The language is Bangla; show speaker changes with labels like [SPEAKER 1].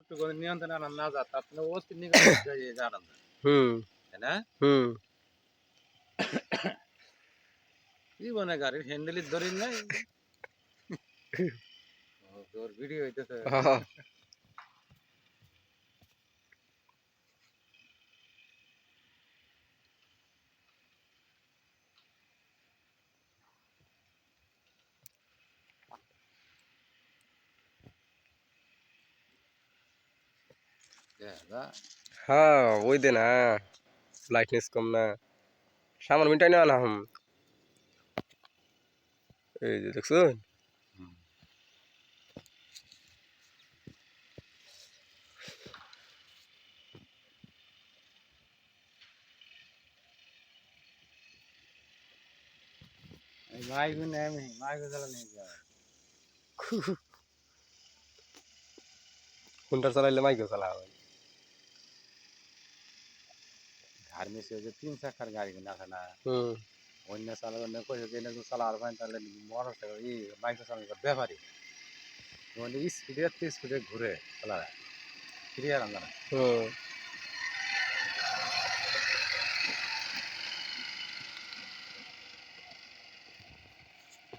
[SPEAKER 1] একটু করে নিয়ন্ত্রণ আনা না যা তাহলে অস্থির নিয়ে জানান
[SPEAKER 2] হুম
[SPEAKER 1] তাই না
[SPEAKER 2] হুম
[SPEAKER 1] জীবনে গাড়ির হ্যান্ডেলই ধরি নাই তোর ভিডিও হইতেছে
[SPEAKER 2] হ্যাঁ হ্যাঁ ওই দে না লাইটনেস কম না সামার মিটাই না না হুম এই যে দেখছো
[SPEAKER 1] মাইক নেই মাইক চালানি
[SPEAKER 2] কোনটা চালাইলে মাইকে চালা হয়
[SPEAKER 1] ঘর में से जो 3 চাকার গাড়ি না না
[SPEAKER 2] হুম
[SPEAKER 1] অন্য চালা অন্য কই এনে তো চালা আর পান তাহলে মোটরসাইকেল এই বাইক চালানোর ব্যাপারই মানে স্পিডে ঘুরে চালা ক্লিয়ার আমরা
[SPEAKER 2] হুম